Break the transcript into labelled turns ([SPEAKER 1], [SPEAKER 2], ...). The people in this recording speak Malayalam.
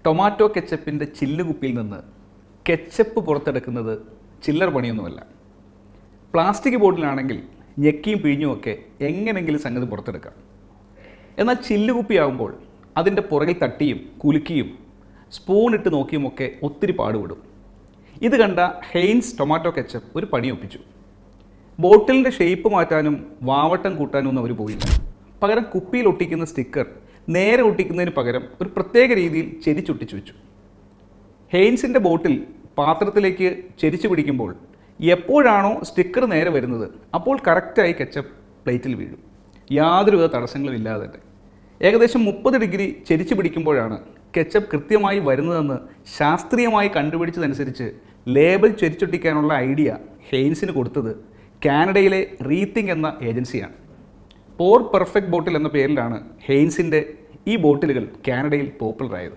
[SPEAKER 1] ടൊമാറ്റോ കെച്ചപ്പിൻ്റെ ചില്ലുകുപ്പിയിൽ നിന്ന് കെച്ചപ്പ് പുറത്തെടുക്കുന്നത് ചില്ലറ പണിയൊന്നുമല്ല. പ്ലാസ്റ്റിക് ബോട്ടിലാണെങ്കിൽ ഞെക്കിയും പിഴിഞ്ഞുമൊക്കെ എങ്ങനെയെങ്കിലും സംഗതി പുറത്തെടുക്കാം. എന്നാൽ ചില്ലുകുപ്പിയാകുമ്പോൾ അതിൻ്റെ പുറകിൽ തട്ടിയും കുലുക്കിയും സ്പൂണിട്ട് നോക്കിയുമൊക്കെ ഒത്തിരി പാടുപെടും. ഇത് കണ്ട ഹെയിൻസ് ടൊമാറ്റോ കെച്ചപ്പ് ഒരു പണിയൊപ്പിച്ചു. ബോട്ടിലിൻ്റെ ഷേപ്പ് മാറ്റാനും വാവട്ടം കൂട്ടാനും ഒന്നും അവർ പോയില്ല. പകരം കുപ്പിയിൽ ഒട്ടിക്കുന്ന സ്റ്റിക്കർ നേരെ ഒട്ടിക്കുന്നതിന് പകരം ഒരു പ്രത്യേക രീതിയിൽ ചെരിച്ചൊട്ടിച്ചു വെച്ചു. ഹെയിൻസിൻ്റെ ബോട്ടിൽ പാത്രത്തിലേക്ക് ചെരിച്ചു പിടിക്കുമ്പോൾ എപ്പോഴാണോ സ്റ്റിക്കർ നേരെ വരുന്നത് അപ്പോൾ കറക്റ്റായി കെച്ചപ്പ് പ്ലേറ്റിൽ വീഴും, യാതൊരുവിധ തടസ്സങ്ങളും ഇല്ലാതെ തന്നെ. ഏകദേശം 30 ഡിഗ്രി ചെരിച്ചു പിടിക്കുമ്പോഴാണ് കെച്ചപ്പ് കൃത്യമായി വരുന്നതെന്ന് ശാസ്ത്രീയമായി കണ്ടുപിടിച്ചതനുസരിച്ച് ലേബൽ ചെരിച്ചൊട്ടിക്കാനുള്ള ഐഡിയ ഹെയിൻസിന് കൊടുത്തത് കാനഡയിലെ റീത്തിങ് എന്ന ഏജൻസിയാണ്. പോർ പെർഫെക്റ്റ് ബോട്ടിൽ എന്ന പേരിലാണ് ഹെയിൻസിൻ്റെ ഈ ബോട്ടിലുകൾ കാനഡയിൽ പോപ്പുലറായത്.